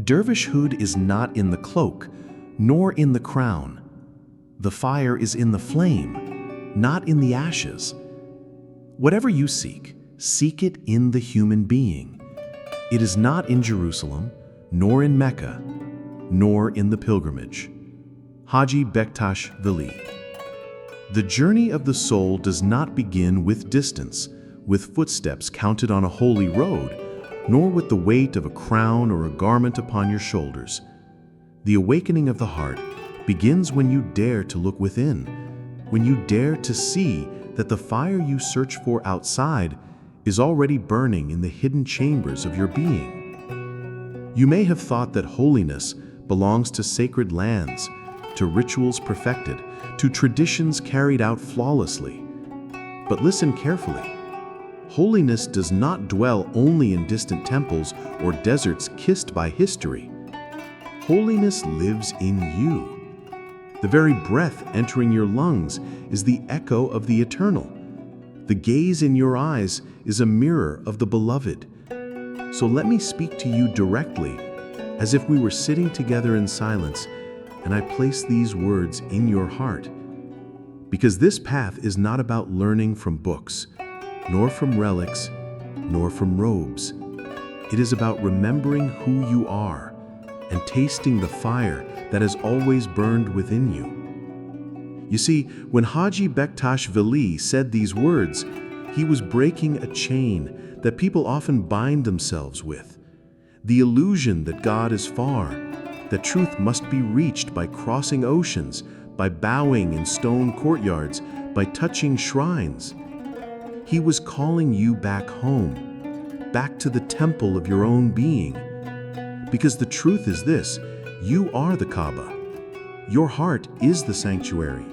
Dervishhood is not in the cloak, nor in the crown. The fire is in the flame, not in the ashes. Whatever you seek, seek it in the human being. It is not in Jerusalem, nor in Mecca, nor in the pilgrimage. Haji Bektash Veli. The journey of the soul does not begin with distance, with footsteps counted on a holy road, nor with the weight of a crown or a garment upon your shoulders. The awakening of the heart begins when you dare to look within, when you dare to see that the fire you search for outside is already burning in the hidden chambers of your being. You may have thought that holiness belongs to sacred lands, to rituals perfected, to traditions carried out flawlessly. But listen carefully. Holiness does not dwell only in distant temples or deserts kissed by history. Holiness lives in you. The very breath entering your lungs is the echo of the eternal. The gaze in your eyes is a mirror of the beloved. So let me speak to you directly, as if we were sitting together in silence, and I place these words in your heart. Because this path is not about learning from books, nor from relics, nor from robes. It is about remembering who you are and tasting the fire that has always burned within you. You see, when Haji Bektash Veli said these words, he was breaking a chain that people often bind themselves with. The illusion that God is far, that truth must be reached by crossing oceans, by bowing in stone courtyards, by touching shrines. He was calling you back home, back to the temple of your own being. Because the truth is this, you are the Kaaba. Your heart is the sanctuary.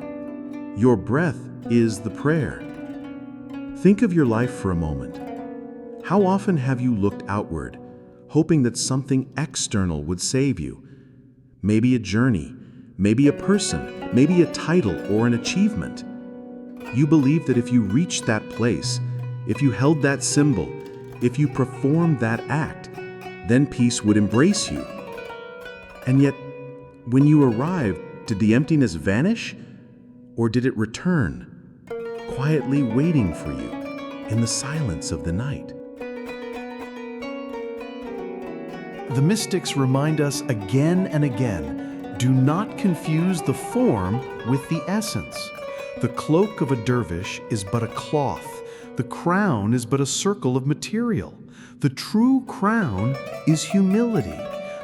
Your breath is the prayer. Think of your life for a moment. How often have you looked outward, hoping that something external would save you? Maybe a journey, maybe a person, maybe a title or an achievement. You believe that if you reached that place, if you held that symbol, if you performed that act, then peace would embrace you. And yet, when you arrived, did the emptiness vanish, or did it return, quietly waiting for you in the silence of the night? The mystics remind us again and again, do not confuse the form with the essence. The cloak of a dervish is but a cloth. The crown is but a circle of material. The true crown is humility.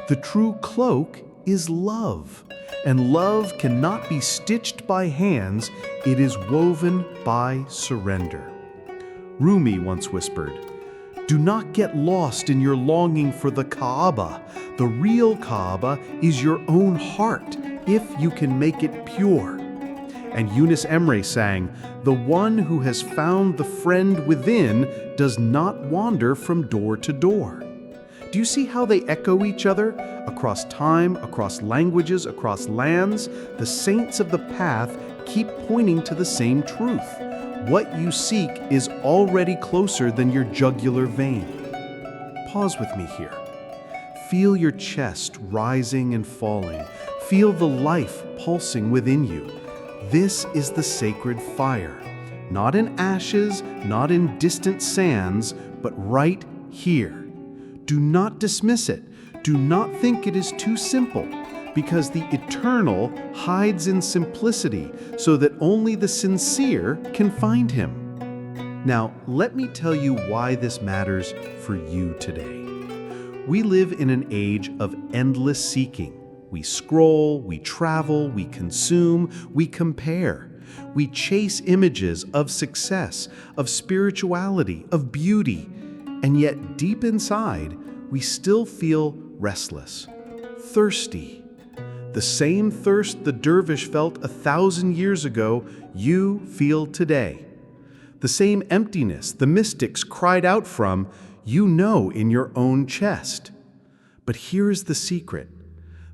The true cloak is love. And love cannot be stitched by hands. It is woven by surrender. Rumi once whispered, "Do not get lost in your longing for the Kaaba. The real Kaaba is your own heart, if you can make it pure." And Yunus Emre sang, "The one who has found the friend within does not wander from door to door." Do you see how they echo each other? Across time, across languages, across lands, the saints of the path keep pointing to the same truth. What you seek is already closer than your jugular vein. Pause with me here. Feel your chest rising and falling. Feel the life pulsing within you. This is the sacred fire, not in ashes, not in distant sands, but right here. Do not dismiss it. Do not think it is too simple, because the eternal hides in simplicity so that only the sincere can find him. Now, let me tell you why this matters for you today. We live in an age of endless seeking. We scroll, we travel, we consume, we compare. We chase images of success, of spirituality, of beauty, and yet deep inside, we still feel restless, thirsty. The same thirst the dervish felt 1,000 years ago, you feel today. The same emptiness the mystics cried out from, you know in your own chest. But here's the secret.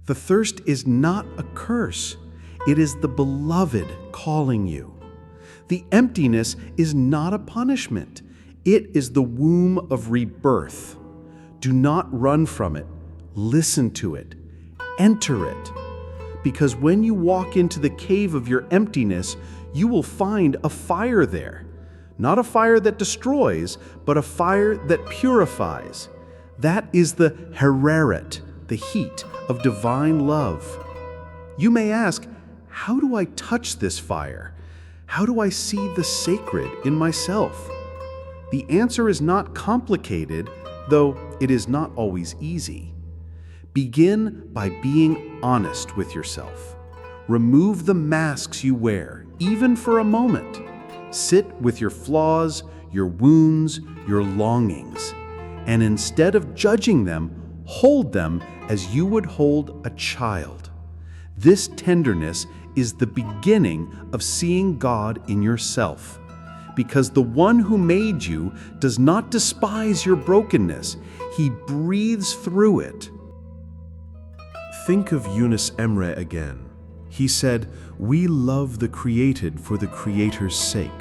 The thirst is not a curse. It is the beloved calling you. The emptiness is not a punishment. It is the womb of rebirth. Do not run from it. listen to it, enter it. Because when you walk into the cave of your emptiness, you will find a fire there. Not a fire that destroys, but a fire that purifies. That is the hararet, the heat of divine love. You may ask, how do I touch this fire? How do I see the sacred in myself? The answer is not complicated, though it is not always easy. Begin by being honest with yourself. Remove the masks you wear, even for a moment. Sit with your flaws, your wounds, your longings, and instead of judging them, hold them as you would hold a child. This tenderness is the beginning of seeing God in yourself, because the one who made you does not despise your brokenness. He breathes through it. Think of Yunus Emre again. He said, "We love the created for the Creator's sake."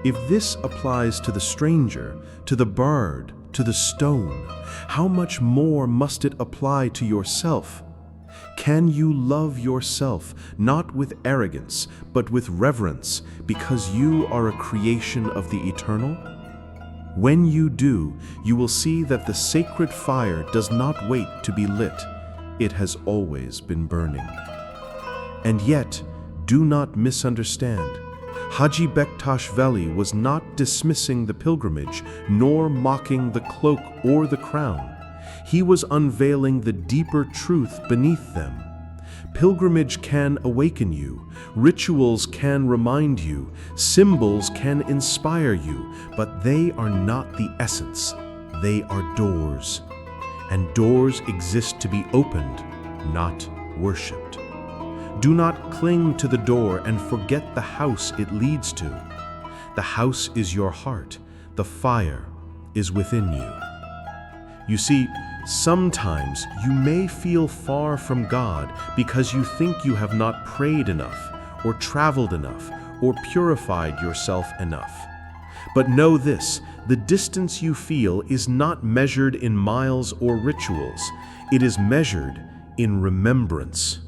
If this applies to the stranger, to the bird, to the stone, how much more must it apply to yourself? Can you love yourself not with arrogance, but with reverence, because you are a creation of the eternal? When you do, you will see that the sacred fire does not wait to be lit. It has always been burning. And yet, do not misunderstand. Haji Bektash Veli was not dismissing the pilgrimage, nor mocking the cloak or the crown. He was unveiling the deeper truth beneath them. Pilgrimage can awaken you, rituals can remind you, symbols can inspire you, but they are not the essence. They are doors. And doors exist to be opened, not worshipped. Do not cling to the door and forget the house it leads to. The house is your heart. The fire is within you. You see, sometimes you may feel far from God because you think you have not prayed enough, or traveled enough, or purified yourself enough. But know this, the distance you feel is not measured in miles or rituals. It is measured in remembrance.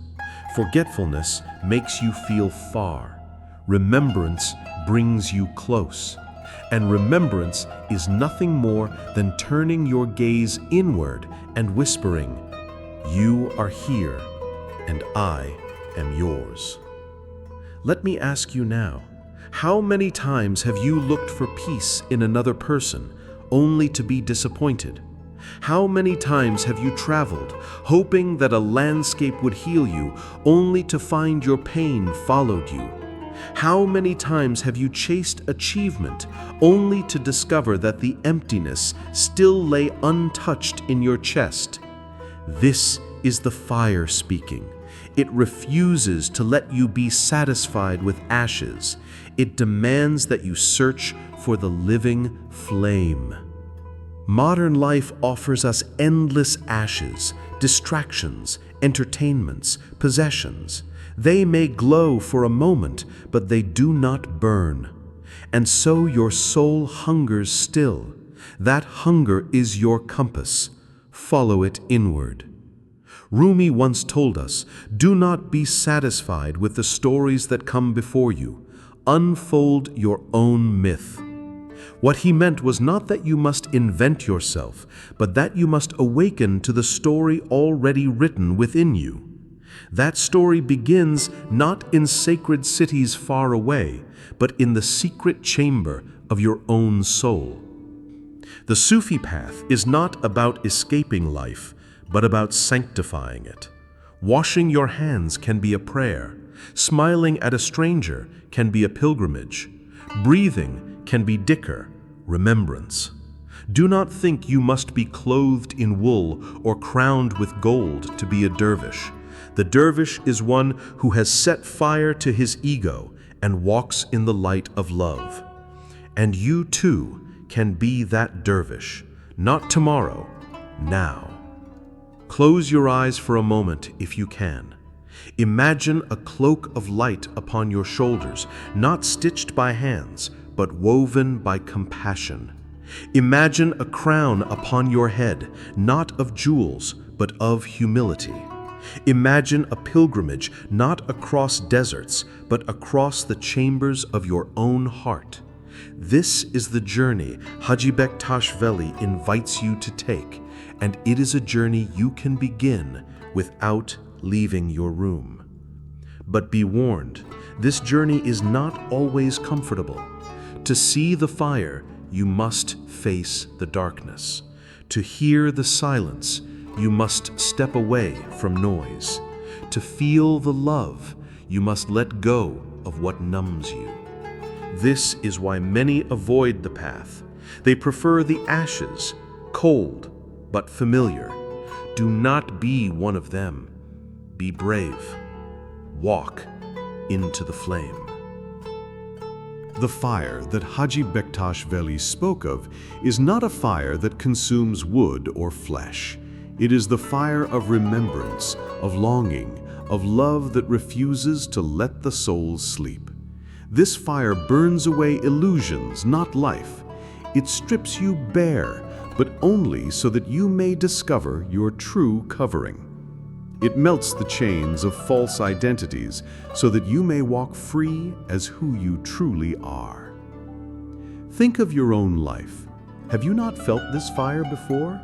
Forgetfulness makes you feel far. Remembrance brings you close. And remembrance is nothing more than turning your gaze inward and whispering, "You are here, and I am yours." Let me ask you now, how many times have you looked for peace in another person, only to be disappointed? How many times have you traveled, hoping that a landscape would heal you, only to find your pain followed you? How many times have you chased achievement, only to discover that the emptiness still lay untouched in your chest? This is the fire speaking. It refuses to let you be satisfied with ashes. It demands that you search for the living flame. Modern life offers us endless ashes, distractions, entertainments, possessions. They may glow for a moment, but they do not burn. And so your soul hungers still. That hunger is your compass. Follow it inward. Rumi once told us, "Do not be satisfied with the stories that come before you. Unfold your own myth." What he meant was not that you must invent yourself, but that you must awaken to the story already written within you. That story begins not in sacred cities far away, but in the secret chamber of your own soul. The Sufi path is not about escaping life, but about sanctifying it. Washing your hands can be a prayer. Smiling at a stranger can be a pilgrimage. Breathing can be dhikr, remembrance. Do not think you must be clothed in wool or crowned with gold to be a dervish. The dervish is one who has set fire to his ego and walks in the light of love. And you too can be that dervish, not tomorrow, now. Close your eyes for a moment if you can. Imagine a cloak of light upon your shoulders, not stitched by hands, but woven by compassion. Imagine a crown upon your head, not of jewels, but of humility. Imagine a pilgrimage not across deserts, but across the chambers of your own heart. This is the journey Haji Bektash Veli invites you to take, and it is a journey you can begin without leaving your room. But be warned, this journey is not always comfortable. To see the fire, you must face the darkness. To hear the silence, you must step away from noise. To feel the love, you must let go of what numbs you. This is why many avoid the path. They prefer the ashes, cold but familiar. Do not be one of them. Be brave. Walk into the flame. The fire that Haji Bektash Veli spoke of is not a fire that consumes wood or flesh. It is the fire of remembrance, of longing, of love that refuses to let the soul sleep. This fire burns away illusions, not life. It strips you bare, but only so that you may discover your true covering. It melts the chains of false identities so that you may walk free as who you truly are. Think of your own life. Have you not felt this fire before?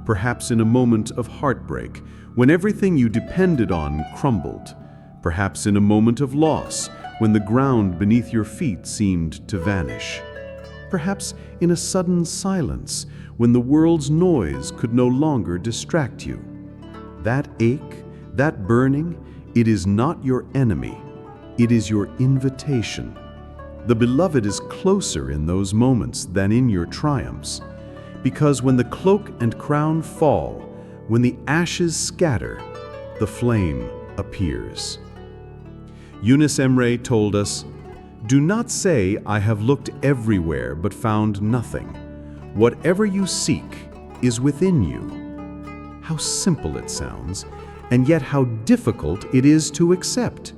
Perhaps in a moment of heartbreak, when everything you depended on crumbled. Perhaps in a moment of loss, when the ground beneath your feet seemed to vanish. Perhaps in a sudden silence, when the world's noise could no longer distract you. That ache, that burning, it is not your enemy. It is your invitation. The beloved is closer in those moments than in your triumphs. Because when the cloak and crown fall, when the ashes scatter, the flame appears. Yunus Emre told us, "Do not say, 'I have looked everywhere but found nothing.' Whatever you seek is within you." How simple it sounds, and yet how difficult it is to accept.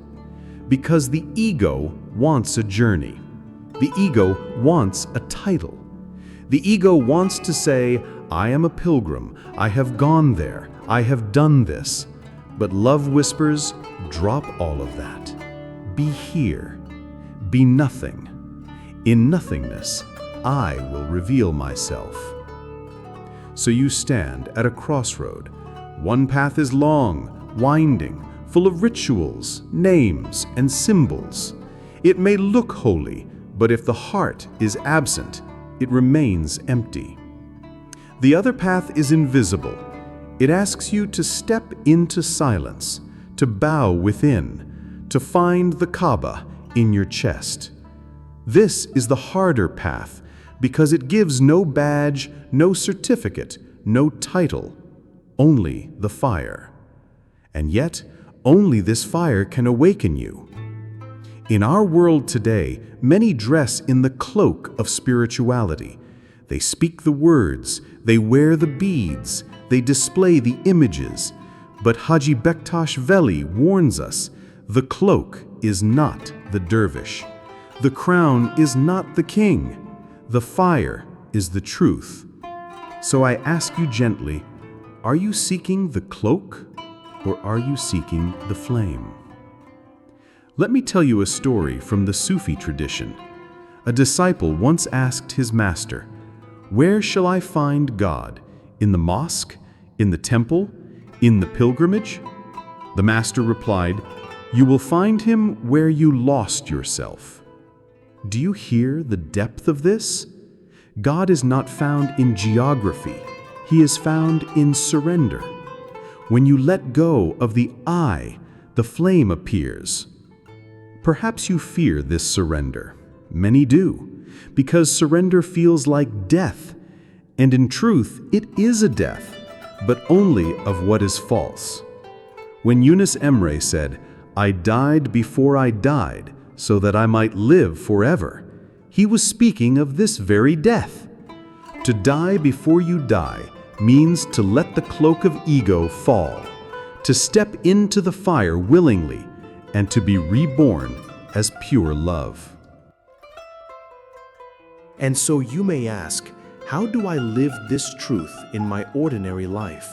Because the ego wants a journey. The ego wants a title. The ego wants to say, "I am a pilgrim, I have gone there, I have done this." But love whispers, drop all of that. Be here. Be nothing. In nothingness, I will reveal myself. So you stand at a crossroad. One path is long, winding, full of rituals, names, and symbols. It may look holy, but if the heart is absent, it remains empty. The other path is invisible. It asks you to step into silence, to bow within, to find the Kaaba in your chest. This is the harder path because it gives no badge, no certificate, no title, only the fire. And yet, only this fire can awaken you. In our world today, many dress in the cloak of spirituality. They speak the words, they wear the beads, they display the images. But Haji Bektash Veli warns us, the cloak is not the dervish. The crown is not the king. The fire is the truth. So I ask you gently, are you seeking the cloak or are you seeking the flame? Let me tell you a story from the Sufi tradition. A disciple once asked his master, "Where shall I find God? In the mosque? In the temple? In the pilgrimage?" The master replied, "You will find him where you lost yourself." Do you hear the depth of this? God is not found in geography. He is found in surrender. When you let go of the I, the flame appears. Perhaps you fear this surrender. Many do, because surrender feels like death. And in truth, it is a death, but only of what is false. When Yunus Emre said, "I died before I died, so that I might live forever," he was speaking of this very death. To die before you die means to let the cloak of ego fall, to step into the fire willingly, and to be reborn as pure love. And so you may ask, how do I live this truth in my ordinary life?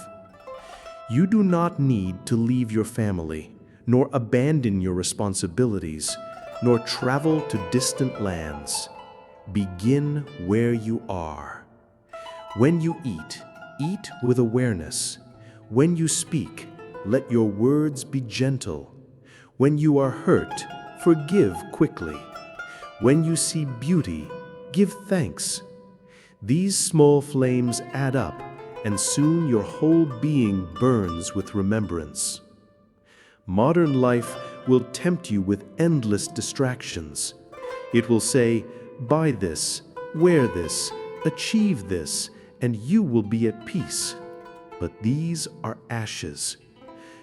You do not need to leave your family, nor abandon your responsibilities, nor travel to distant lands. Begin where you are. When you eat, eat with awareness. When you speak, let your words be gentle. When you are hurt, forgive quickly. When you see beauty, give thanks. These small flames add up, and soon your whole being burns with remembrance. Modern life will tempt you with endless distractions. It will say, buy this, wear this, achieve this, and you will be at peace. But these are ashes.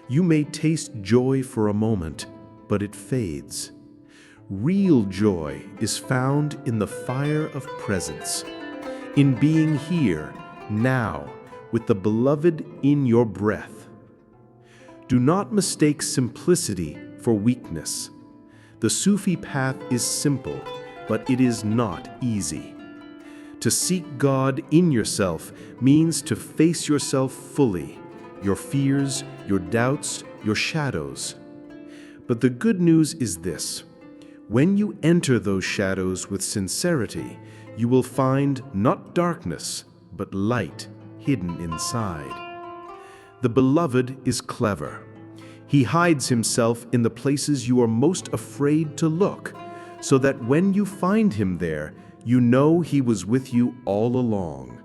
You may taste joy for a moment, but it fades. Real joy is found in the fire of presence, in being here, now, with the beloved in your breath. Do not mistake simplicity for weakness. The Sufi path is simple, but it is not easy. To seek God in yourself means to face yourself fully, your fears, your doubts, your shadows. But the good news is this: when you enter those shadows with sincerity, you will find not darkness, but light hidden inside. The beloved is clever. He hides himself in the places you are most afraid to look, so that when you find him there, you know he was with you all along.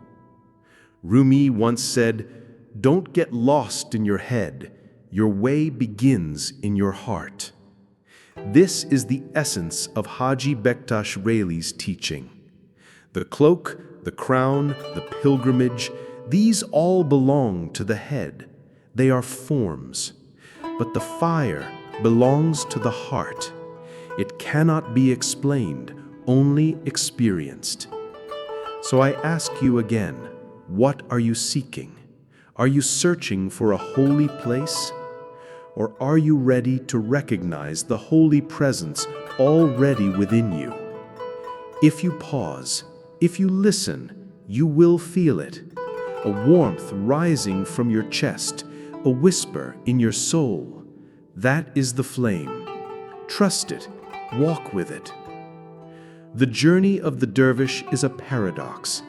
Rumi once said, "Don't get lost in your head. Your way begins in your heart." This is the essence of Haji Bektash Veli's teaching. The cloak, the crown, the pilgrimage, these all belong to the head. They are forms. But the fire belongs to the heart. It cannot be explained, only experienced. So I ask you again, what are you seeking? Are you searching for a holy place? Or are you ready to recognize the holy presence already within you? If you pause, if you listen, you will feel it. A warmth rising from your chest, a whisper in your soul. That is the flame. Trust it, walk with it. The journey of the dervish is a paradox.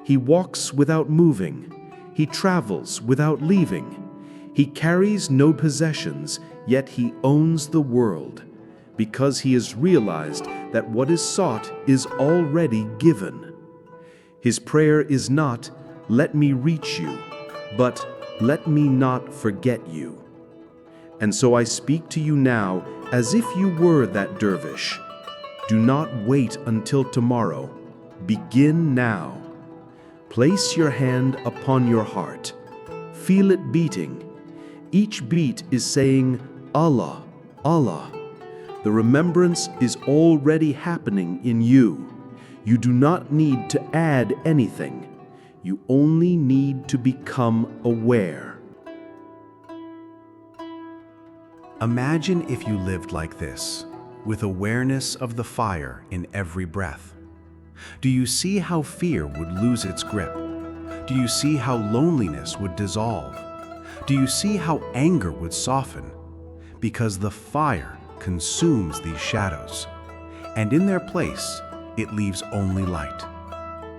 He walks without moving. He travels without leaving. He carries no possessions, yet he owns the world, because he has realized that what is sought is already given. His prayer is not, "Let me reach you," but "Let me not forget you." And so I speak to you now as if you were that dervish. Do not wait until tomorrow. Begin now. Place your hand upon your heart. Feel it beating. Each beat is saying, "Allah, Allah." The remembrance is already happening in you. You do not need to add anything. You only need to become aware. Imagine if you lived like this, with awareness of the fire in every breath. Do you see how fear would lose its grip? Do you see how loneliness would dissolve? Do you see how anger would soften? Because the fire consumes these shadows, and in their place, it leaves only light.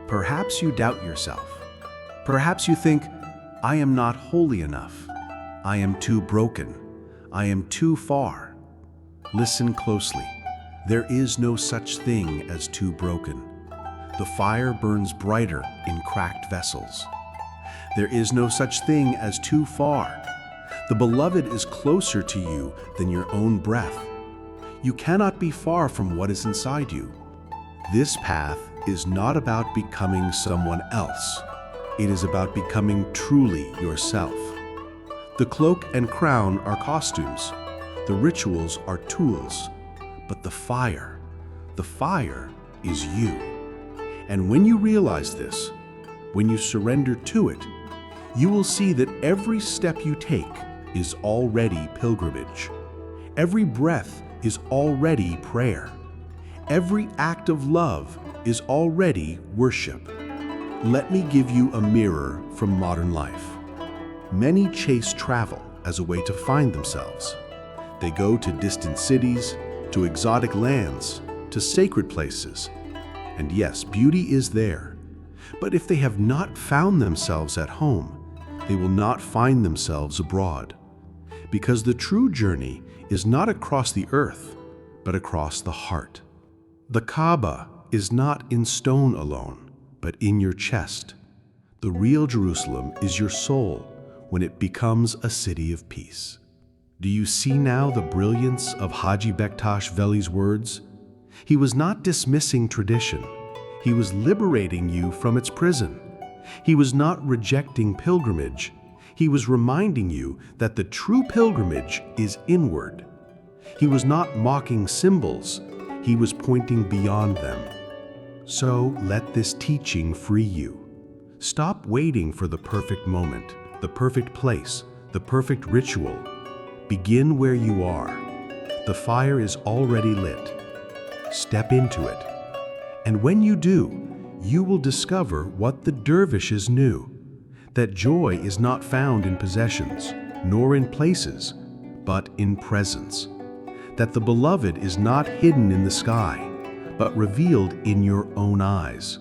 Perhaps you doubt yourself. Perhaps you think, "I am not holy enough. I am too broken. I am too far." Listen closely. There is no such thing as too broken. The fire burns brighter in cracked vessels. There is no such thing as too far. The beloved is closer to you than your own breath. You cannot be far from what is inside you. This path is not about becoming someone else. It is about becoming truly yourself. The cloak and crown are costumes. The rituals are tools. But the fire is you. And when you realize this, when you surrender to it, you will see that every step you take is already pilgrimage. Every breath is already prayer. Every act of love is already worship. Let me give you a mirror from modern life. Many chase travel as a way to find themselves. They go to distant cities, to exotic lands, to sacred places. And yes, beauty is there. But if they have not found themselves at home, they will not find themselves abroad. Because the true journey is not across the earth, but across the heart. The Kaaba is not in stone alone, but in your chest. The real Jerusalem is your soul when it becomes a city of peace. Do you see now the brilliance of Haji Bektash Veli's words? He was not dismissing tradition. He was liberating you from its prison. He was not rejecting pilgrimage. He was reminding you that the true pilgrimage is inward. He was not mocking symbols. He was pointing beyond them. So let this teaching free you. Stop waiting for the perfect moment, the perfect place, the perfect ritual. Begin where you are. The fire is already lit. Step into it. And when you do, you will discover what the dervishes knew, that joy is not found in possessions, nor in places, but in presence. That the beloved is not hidden in the sky, but revealed in your own eyes.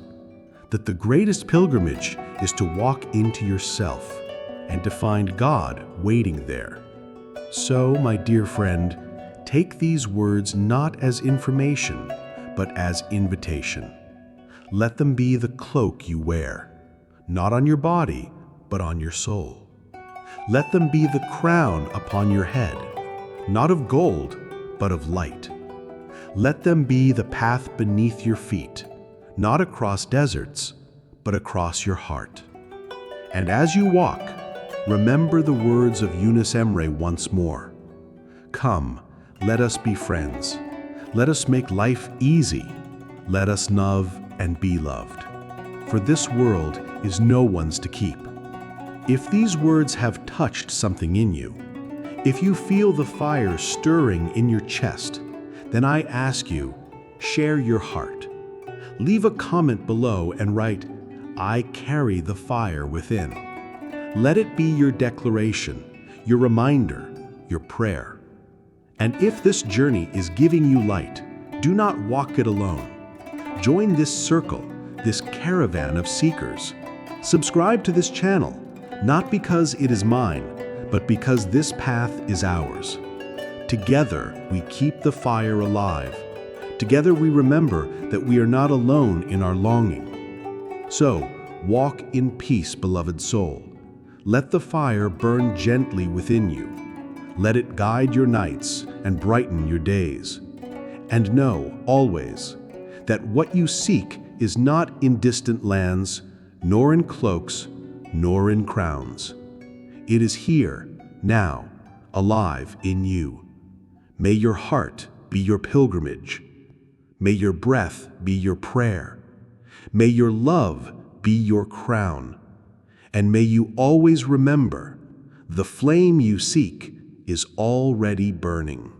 That the greatest pilgrimage is to walk into yourself and to find God waiting there. So, my dear friend, take these words not as information, but as invitation. Let them be the cloak you wear, not on your body, but on your soul. Let them be the crown upon your head, not of gold, but of light. Let them be the path beneath your feet, not across deserts, but across your heart. And as you walk, remember the words of Yunus Emre once more. Come, let us be friends. Let us make life easy. Let us love and be loved. For this world is no one's to keep. If these words have touched something in you, if you feel the fire stirring in your chest, then I ask you, share your heart. Leave a comment below and write, I carry the fire within. Let it be your declaration, your reminder, your prayer. And if this journey is giving you light, do not walk it alone. Join this circle, this caravan of seekers. Subscribe to this channel, not because it is mine, but because this path is ours. Together, we keep the fire alive. Together, we remember that we are not alone in our longing. So, walk in peace, beloved soul. Let the fire burn gently within you. Let it guide your nights and brighten your days. And know, always, that what you seek is not in distant lands, nor in cloaks, nor in crowns. It is here, now, alive in you. May your heart be your pilgrimage. May your breath be your prayer. May your love be your crown. And may you always remember, the flame you seek is already burning.